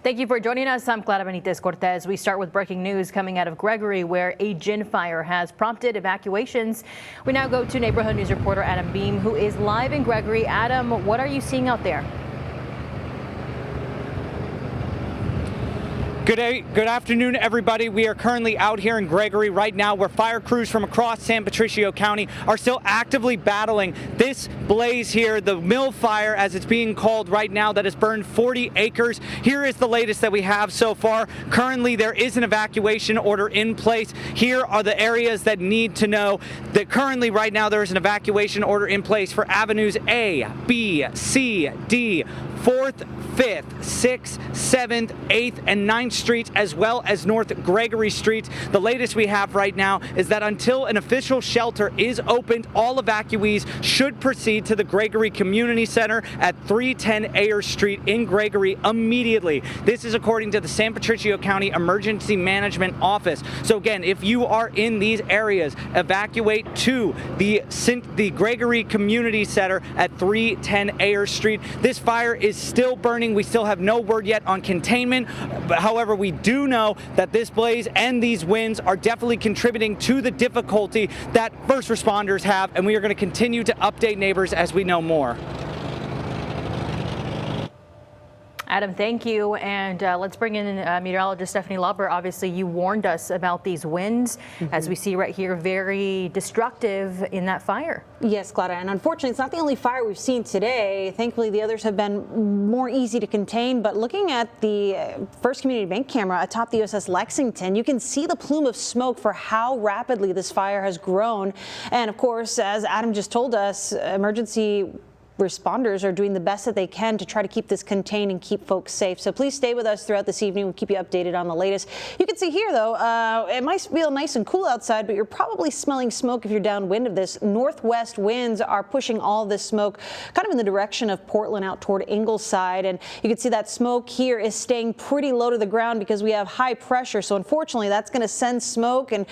Thank you for joining us. I'm Clara Benitez Cortez. We start with breaking news coming out of Gregory, where a gin fire has prompted evacuations. We now go to neighborhood news reporter Adam Beam, who is live in Gregory. Adam, what are you seeing out there? Good afternoon, everybody. We are currently out here in Gregory right now, where fire crews from across San Patricio County are still actively battling this blaze here, the mill fire, as it's being called right now, that has burned 40 acres. Here is the latest that we have so far. Currently, there is an evacuation order in place. Here are the areas that need to know that currently right now there is an evacuation order in place for avenues A, B, C, D, 4th, 5th, 6th, 7th, 8th, and 9th Streets, as well as North Gregory Street. The latest we have right now is that until an official shelter is opened, all evacuees should proceed to the Gregory Community Center at 310 Ayer Street in Gregory immediately. This is according to the San Patricio County Emergency Management Office. So again, if you are in these areas, evacuate to the Gregory Community Center at 310 Ayer Street. This fire is still burning. We still have no word yet on containment. However, we do know that this blaze and these winds are definitely contributing to the difficulty that first responders have, and we are going to continue to update neighbors as we know more. Adam, thank you. And let's bring in meteorologist Stephanie Lauber. Obviously, you warned us about these winds, as we see right here, very destructive in that fire. Yes, Clara, and unfortunately, it's not the only fire we've seen today. Thankfully, the others have been more easy to contain. But looking at the First Community Bank camera atop the USS Lexington, you can see the plume of smoke for how rapidly this fire has grown. And of course, as Adam just told us, emergency responders are doing the best that they can to try to keep this contained and keep folks safe. So please stay with us throughout this evening. We'll keep you updated on the latest. You can see here, though, it might feel nice and cool outside, but you're probably smelling smoke if you're downwind of this. Northwest winds are pushing all this smoke kind of in the direction of Portland out toward Ingleside. And you can see that smoke here is staying pretty low to the ground because we have high pressure. So unfortunately, that's going to send smoke and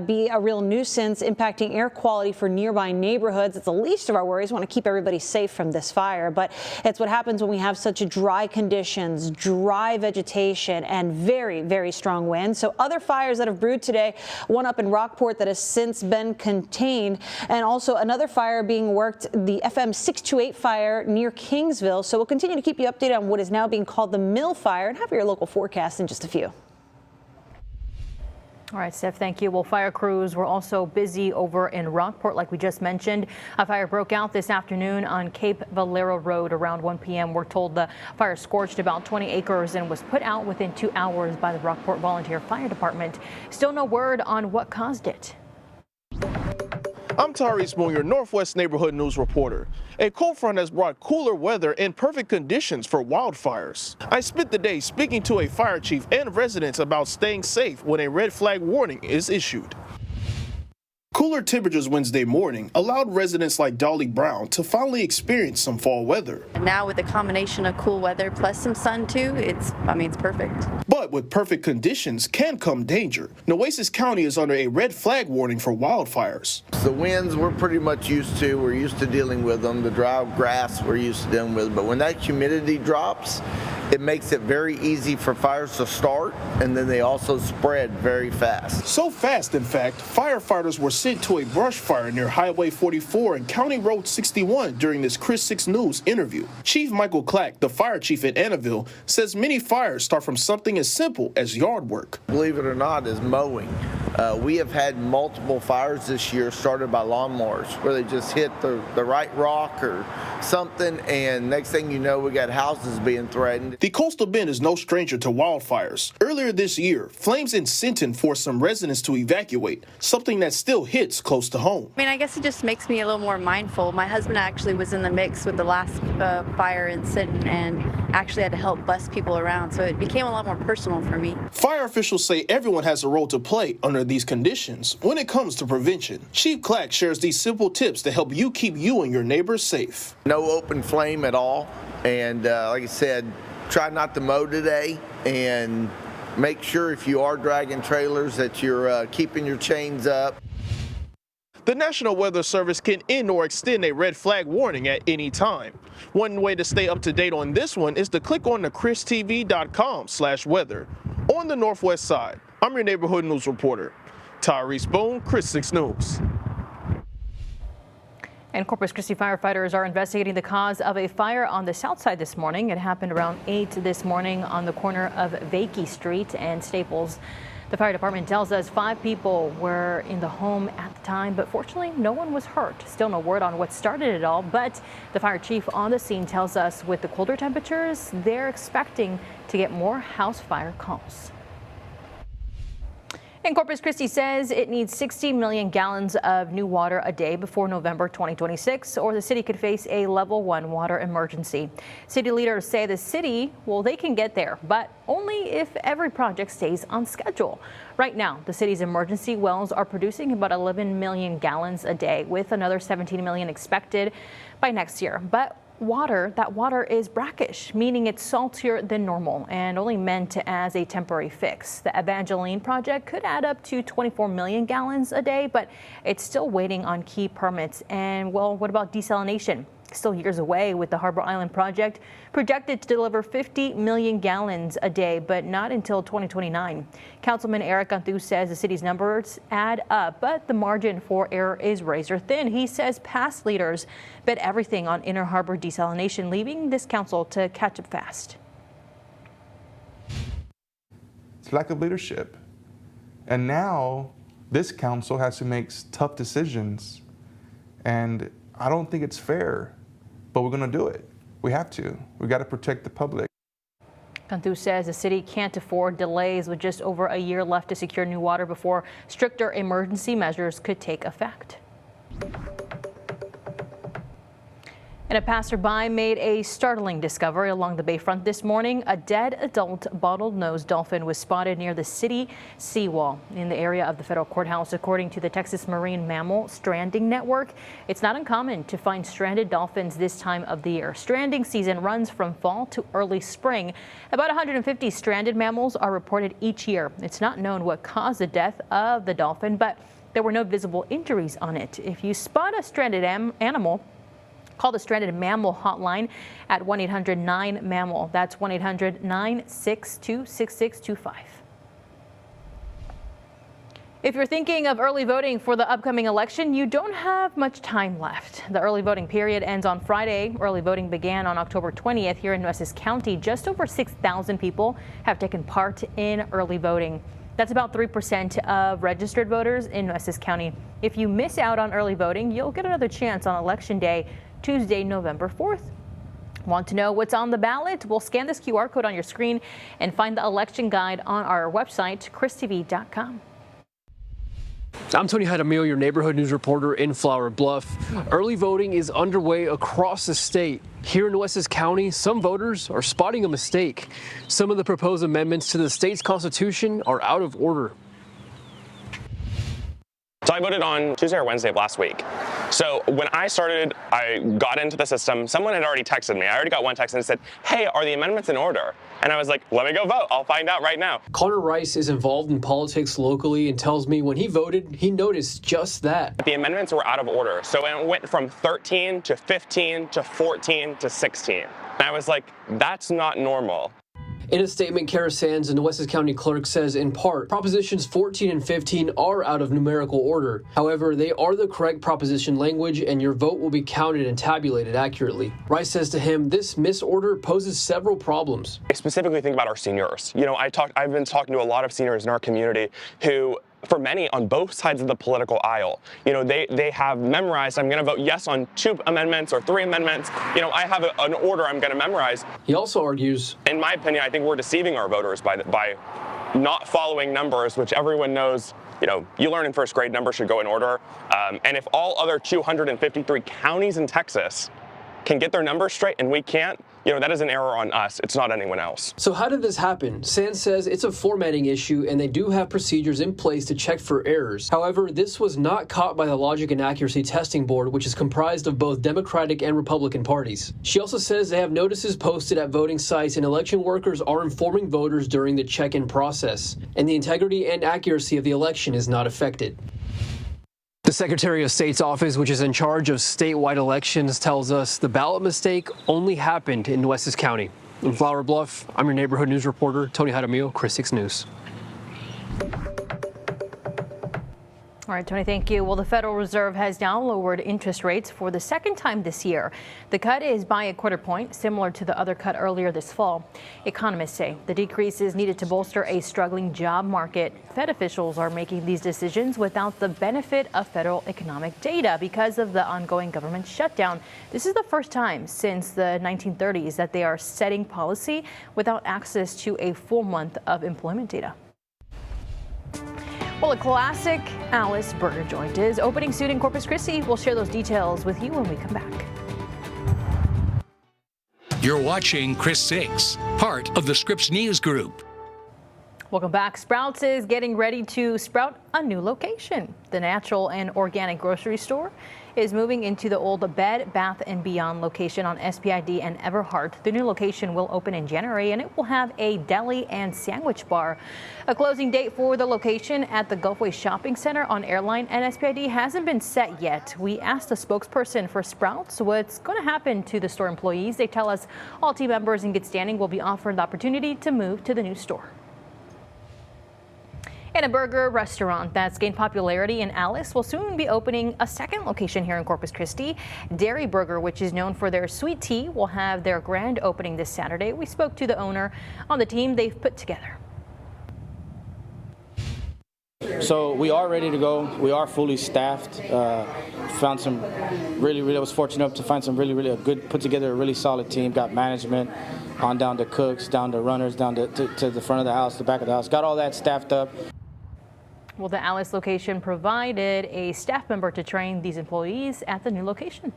be a real nuisance, impacting air quality for nearby neighborhoods. It's the least of our worries. We want to keep everybody safe from this fire, but it's what happens when we have such dry conditions, dry vegetation, and very, very strong winds. So other fires that have brewed today, one up in Rockport that has since been contained, and also another fire being worked, the FM 628 fire near Kingsville. So we'll continue to keep you updated on what is now being called the Mill Fire, and have your local forecast in just a few. All right, Steph, thank you. Well, fire crews were also busy over in Rockport, like we just mentioned. A fire broke out this afternoon on Cape Valero Road around 1 p.m. We're told the fire scorched about 20 acres and was put out within 2 hours by the Rockport Volunteer Fire Department. Still no word on what caused it. I'm Tyrese Moon, your Northwest Neighborhood News reporter. A cold front has brought cooler weather and perfect conditions for wildfires. I spent the day speaking to a fire chief and residents about staying safe when a red flag warning is issued. Cooler temperatures Wednesday morning allowed residents like Dolly Brown to finally experience some fall weather. Now with the combination of cool weather plus some sun too, it's perfect. But with perfect conditions can come danger. Nueces County is under a red flag warning for wildfires. The winds we're pretty much used to. We're used to dealing with them. The dry grass we're used to dealing with. But when that humidity drops, it makes it very easy for fires to start, and then they also spread very fast. So fast, in fact, firefighters were sent to a brush fire near Highway 44 and County Road 61 during this Chris 6 News interview. Chief Michael Clack, the fire chief at Annaville, says many fires start from something as simple as yard work. Believe it or not, is mowing. We have had multiple fires this year started by lawnmowers where they just hit the right rock or something, and next thing you know, we got houses being threatened. The Coastal Bend is no stranger to wildfires. Earlier this year, flames in Sinton forced some residents to evacuate, something that still hits close to home. I guess it just makes me a little more mindful. My husband actually was in the mix with the last fire in Sinton and actually had to help bus people around, so it became a lot more personal for me. Fire officials say everyone has a role to play under these conditions when it comes to prevention. Chief Clack shares these simple tips to help you keep you and your neighbors safe. No open flame at all, and like I said, try not to mow today, and make sure if you are dragging trailers that you're keeping your chains up. The National Weather Service can end or extend a red flag warning at any time. One way to stay up to date on this one is to click on the christv.com/weather. On the Northwest side, I'm your neighborhood news reporter, Tyrese Boone, Chris 6 News. And Corpus Christi firefighters are investigating the cause of a fire on the south side this morning. It happened around 8 this morning on the corner of Vakey Street and Staples. The fire department tells us 5 people were in the home at the time, but fortunately no one was hurt. Still no word on what started it all, but the fire chief on the scene tells us with the colder temperatures, they're expecting to get more house fire calls. And Corpus Christi says it needs 60 million gallons of new water a day before November 2026, or the city could face a level 1 water emergency. City leaders say the city, well, they can get there, but only if every project stays on schedule. Right now, the city's emergency wells are producing about 11 million gallons a day, with another 17 million expected by next year. But that water is brackish, meaning it's saltier than normal and only meant as a temporary fix. The Evangeline project could add up to 24 million gallons a day, but it's still waiting on key permits. And well, what about desalination? Still years away, with the Harbor Island project projected to deliver 50 million gallons a day, but not until 2029. Councilman Eric Cantu says the city's numbers add up, but the margin for error is razor thin. He says past leaders bet everything on Inner Harbor desalination, leaving this council to catch up fast. It's lack of leadership. And now this council has to make tough decisions. And I don't think it's fair. But we're going to do it. We have to. We got to protect the public. Cantu says the city can't afford delays, with just over a year left to secure new water before stricter emergency measures could take effect. And a passerby made a startling discovery along the bayfront this morning. A dead adult bottlenose dolphin was spotted near the city seawall in the area of the federal courthouse, according to the Texas Marine Mammal Stranding Network. It's not uncommon to find stranded dolphins this time of the year. Stranding season runs from fall to early spring. About 150 stranded mammals are reported each year. It's not known what caused the death of the dolphin, but there were no visible injuries on it. If you spot a stranded animal, call the Stranded Mammal Hotline at 1-800-9-MAMMAL. That's 1-800-962-6625. If you're thinking of early voting for the upcoming election, you don't have much time left. The early voting period ends on Friday. Early voting began on October 20th here in Nueces County. Just over 6,000 people have taken part in early voting. That's about 3% of registered voters in Nueces County. If you miss out on early voting, you'll get another chance on Election Day, Tuesday, November 4th. Want to know what's on the ballot? Well, scan this QR code on your screen and find the election guide on our website, christv.com. I'm Tony Jaramillo, your neighborhood news reporter in Flower Bluff. Early voting is underway across the state. Here in Nueces County, some voters are spotting a mistake. Some of the proposed amendments to the state's constitution are out of order. So I voted on Tuesday or Wednesday of last week. So when I got into the system, someone had already texted me. I already got one text and it said, hey, are the amendments in order? And I was like, let me go vote. I'll find out right now. Connor Rice is involved in politics locally and tells me when he voted, he noticed just that. The amendments were out of order. So it went from 13 to 15 to 14 to 16. And I was like, that's not normal. In a statement, Kara Sands, the Nueces County clerk, says in part, Propositions 14 and 15 are out of numerical order. However, they are the correct proposition language and your vote will be counted and tabulated accurately. Rice says to him, this misorder poses several problems. I specifically think about our seniors. You know, I've been talking to a lot of seniors in our community who, for many on both sides of the political aisle, you know, they have memorized, I'm going to vote yes on 2 amendments or 3 amendments. You know, I have an order I'm going to memorize. He also argues, in my opinion, I think we're deceiving our voters by not following numbers, which everyone knows, you know, you learn in first grade numbers should go in order. And if all other 253 counties in Texas can get their numbers straight and we can't, you know, that is an error on us. It's not anyone else. So how did this happen? Sands says it's a formatting issue and they do have procedures in place to check for errors. However, this was not caught by the Logic and Accuracy Testing Board, which is comprised of both Democratic and Republican parties. She also says they have notices posted at voting sites and election workers are informing voters during the check-in process, and the integrity and accuracy of the election is not affected. The Secretary of State's office, which is in charge of statewide elections, tells us the ballot mistake only happened in Nueces County. In Flower Bluff, I'm your neighborhood news reporter, Tony Jaramillo, Chris 6 News. All right, Tony, thank you. Well, the Federal Reserve has now lowered interest rates for the second time this year. The cut is by a quarter point, similar to the other cut earlier this fall. Economists say the decrease is needed to bolster a struggling job market. Fed officials are making these decisions without the benefit of federal economic data because of the ongoing government shutdown. This is the first time since the 1930s that they are setting policy without access to a full month of employment data. Well, a classic Alice burger joint is opening soon in Corpus Christi. We'll share those details with you when we come back. You're watching Chris 6, part of the Scripps News Group. Welcome back. Sprouts is getting ready to sprout a new location. The natural and organic grocery store is moving into the old Bed Bath & Beyond location on SPID and Everhart. The new location will open in January, and it will have a deli and sandwich bar. A closing date for the location at the Gulfway Shopping Center on Airline and SPID hasn't been set yet. We asked a spokesperson for Sprouts what's going to happen to the store employees. They tell us all team members in good standing will be offered the opportunity to move to the new store. And a burger restaurant that's gained popularity in Alice will soon be opening a second location here in Corpus Christi. Dairy Burger, which is known for their sweet tea, will have their grand opening this Saturday. We spoke to the owner on the team they've put together. So we are ready to go. We are fully staffed. Found some really, I was fortunate enough to find some really good, put together a really solid team. Got management on down to cooks, down to runners, down to the front of the house, the back of the house. Got all that staffed up. Well, the Alice location provided a staff member to train these employees at the new location.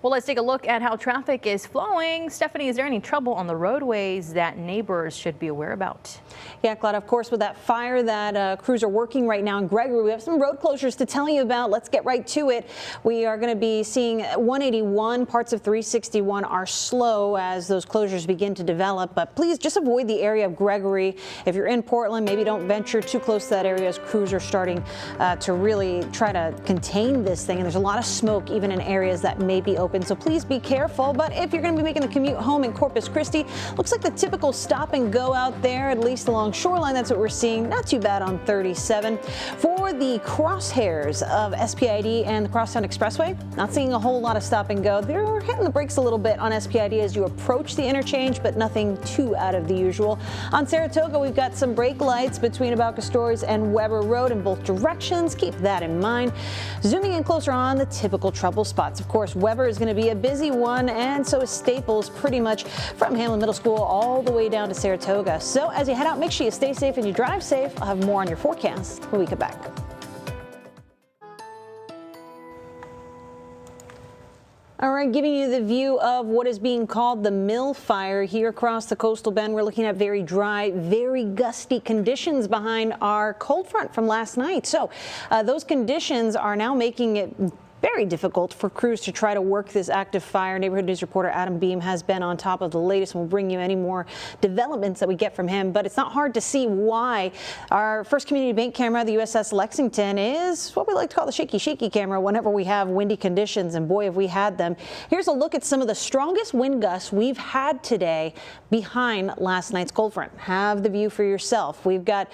Well, let's take a look at how traffic is flowing. Stephanie, is there any trouble on the roadways that neighbors should be aware about? Yeah, Claudia, of course, with that fire that crews are working right now in Gregory, we have some road closures to tell you about. Let's get right to it. We are going to be seeing 181, parts of 361 are slow as those closures begin to develop. But please just avoid the area of Gregory. If you're in Portland, maybe don't venture too close to that area as crews are starting to really try to contain this thing. And there's a lot of smoke even in areas that may be open. So please be careful. But if you're going to be making the commute home in Corpus Christi, looks like the typical stop and go out there, at least along Shoreline. That's what we're seeing. Not too bad on 37. For the crosshairs of SPID and the Crosstown Expressway, not seeing a whole lot of stop and go. They're hitting the brakes a little bit on SPID as you approach the interchange, but nothing too out of the usual. On Saratoga, we've got some brake lights between Abalcastores and Weber Road in both directions. Keep that in mind. Zooming in closer on the typical trouble spots. Of course, Weber is going to be a busy one, and so is Staples, pretty much from Hamlin Middle School all the way down to Saratoga. So as you head out, make sure you stay safe and you drive safe. I'll have more on your forecast when we come back. All right, giving you the view of what is being called the Mill Fire here across the coastal bend. We're looking at very dry, very gusty conditions behind our cold front from last night. So those conditions are now making it very difficult for crews to try to work this active fire. Neighborhood News reporter Adam Beam has been on top of the latest, and we'll bring you any more developments that we get from him. But it's not hard to see why our first community bank camera, the USS Lexington, is what we like to call the shaky camera whenever we have windy conditions, and boy, have we had them. Here's a look at some of the strongest wind gusts we've had today behind last night's cold front. Have the view for yourself. We've got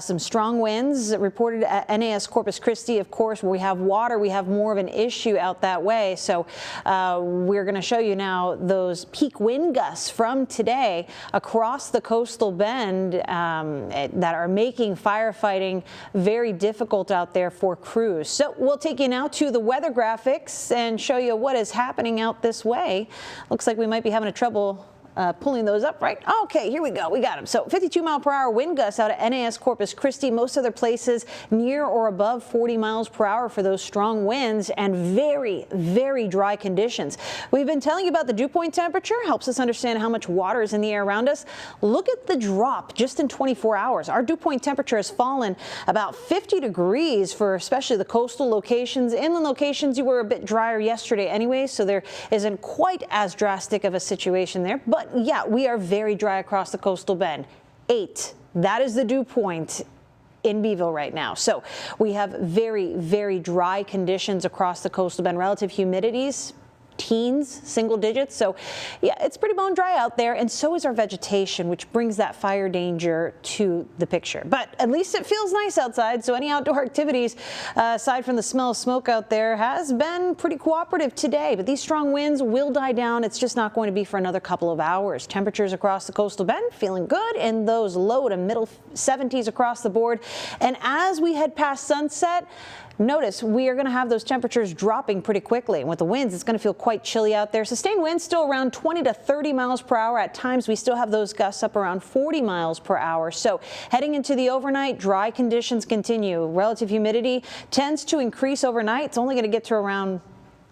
some strong winds reported at NAS Corpus Christi. Of course, where we have water, we have more of an issue out that way. So we're going to show you now those peak wind gusts from today across the coastal bend that are making firefighting very difficult out there for crews. So we'll take you now to the weather graphics and show you what is happening out this way. Looks like we might be having trouble pulling those up, right? Okay, here we go. We got them. So 52-mile-per-hour wind gusts out at NAS Corpus Christi. Most other places near or above 40 miles per hour for those strong winds and very, very dry conditions. We've been telling you about the dew point temperature. Helps us understand how much water is in the air around us. Look at the drop just in 24 hours. Our dew point temperature has fallen about 50 degrees for especially the coastal locations. Inland locations, you were a bit drier yesterday anyway, so there isn't quite as drastic of a situation there. But yeah, we are very dry across the coastal bend. 8. That is the dew point in Beeville right now. So we have very, very dry conditions across the coastal bend. Relative humidities, teens, single digits. So yeah, it's pretty bone dry out there, and so is our vegetation, which brings that fire danger to the picture. But at least it feels nice outside, so any outdoor activities, aside from the smell of smoke out there, has been pretty cooperative today. But these strong winds will die down. It's just not going to be for another couple of hours. Temperatures across the coastal bend feeling good in those low to middle 70s across the board. And as we head past sunset, notice we are going to have those temperatures dropping pretty quickly. And with the winds, it's going to feel quite chilly out there. Sustained winds still around 20 to 30 miles per hour. At times, we still have those gusts up around 40 miles per hour. So heading into the overnight, dry conditions continue. Relative humidity tends to increase overnight. It's only going to get to around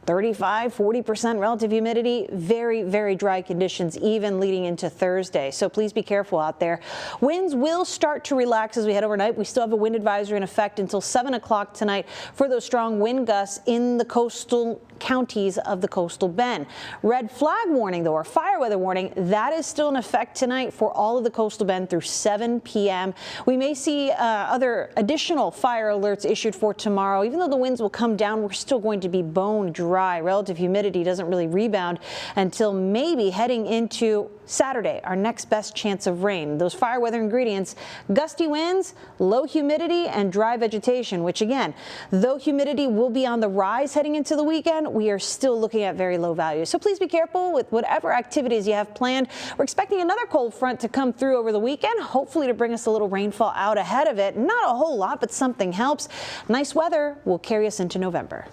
35–40% relative humidity. Very, very dry conditions even leading into Thursday. So please be careful out there. Winds will start to relax as we head overnight. We still have a wind advisory in effect until 7 o'clock tonight for those strong wind gusts in the coastal counties of the coastal bend. Red flag warning, though, or fire weather warning, that is still in effect tonight for all of the coastal bend through 7 p.m. We may see other additional fire alerts issued for tomorrow. Even though the winds will come down, we're still going to be bone dry. Relative humidity doesn't really rebound until maybe heading into Saturday, our next best chance of rain. Those fire weather ingredients: gusty winds, low humidity, and dry vegetation, which again, though humidity will be on the rise heading into the weekend, we are still looking at very low values. So please be careful with whatever activities you have planned. We're expecting another cold front to come through over the weekend, hopefully to bring us a little rainfall out ahead of it. Not a whole lot, but something helps. Nice weather will carry us into November.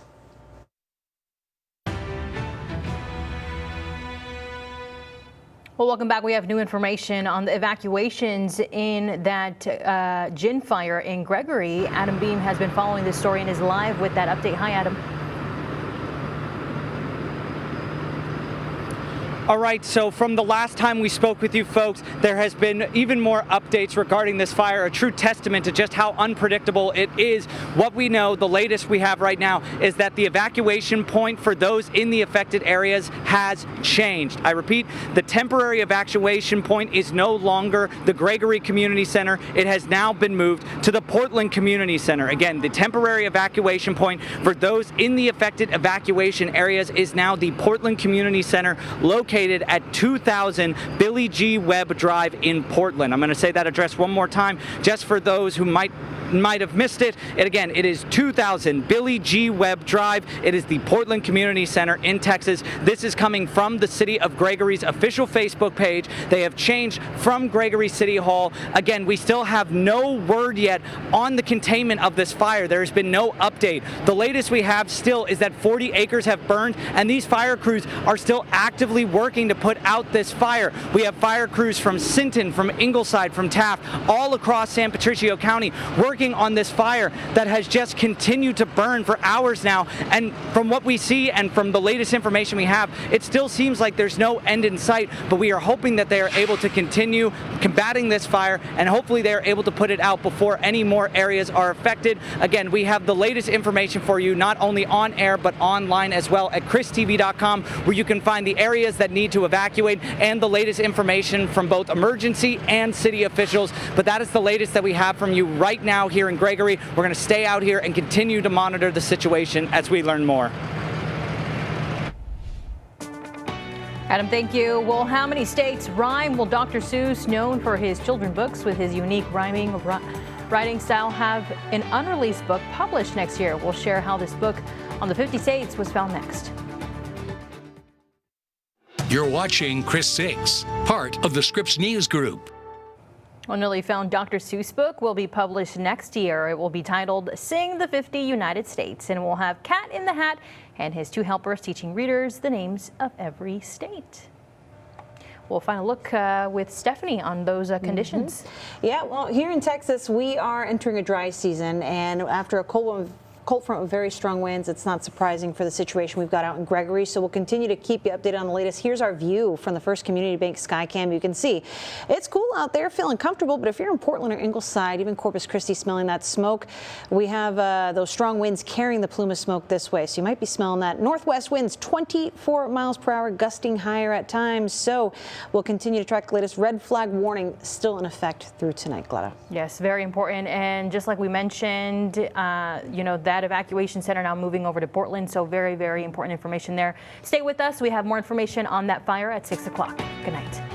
Well, welcome back. We have new information on the evacuations in that gin fire in Gregory. Adam Beam has been following this story and is live with that update. Hi, Adam. All right, so from the last time we spoke with you folks, there has been even more updates regarding this fire, a true testament to just how unpredictable it is. What we know, the latest we have right now, is that the evacuation point for those in the affected areas has changed. I repeat, the temporary evacuation point is no longer the Gregory Community Center. It has now been moved to the Portland Community Center. Again, the temporary evacuation point for those in the affected evacuation areas is now the Portland Community Center, located at 2000 Billy G. Webb Drive in Portland. I'm going to say that address one more time just for those who might have missed it. And again, it is 2000 Billy G. Webb Drive. It is the Portland Community Center in Texas. This is coming from the City of Gregory's official Facebook page. They have changed from Gregory City Hall. Again, we still have no word yet on the containment of this fire. There has been no update. The latest we have still is that 40 acres have burned, and these fire crews are still actively working to put out this fire. We have fire crews from Sinton, from Ingleside, from Taft, all across San Patricio County working on this fire that has just continued to burn for hours now. And from what we see and from the latest information we have, it still seems like there's no end in sight, but we are hoping that they are able to continue combating this fire, and hopefully they are able to put it out before any more areas are affected. Again, we have the latest information for you, not only on air, but online as well at christv.com, where you can find the areas that need to evacuate and the latest information from both emergency and city officials. But that is the latest that we have from you right now here in Gregory. We're going to stay out here and continue to monitor the situation as we learn more. Adam, thank you. Well, how many states rhyme? Will Dr. Seuss, known for his children's books with his unique writing style, have an unreleased book published next year? We'll share how this book on the 50 states was found next. You're watching Chris 6, part of the Scripps News Group. A newly found Dr. Seuss book will be published next year. It will be titled Sing the 50 United States, and will have Cat in the Hat and his two helpers teaching readers the names of every state. We'll find a look with Stephanie on those conditions. Yeah, well, here in Texas, we are entering a dry season, and after a cold one cold front with very strong winds. It's not surprising for the situation we've got out in Gregory. So we'll continue to keep you updated on the latest. Here's our view from the First Community Bank Skycam. You can see it's cool out there, feeling comfortable. But if you're in Portland or Ingleside, even Corpus Christi, smelling that smoke, we have those strong winds carrying the plume of smoke this way. So you might be smelling that. Northwest winds 24 miles per hour, gusting higher at times. So we'll continue to track the latest. Red flag warning still in effect through tonight, Gletta. Yes, very important. And just like we mentioned, that evacuation center now moving over to Portland. So very, very important information there. Stay with us. We have more information on that fire at 6 o'clock. Good night.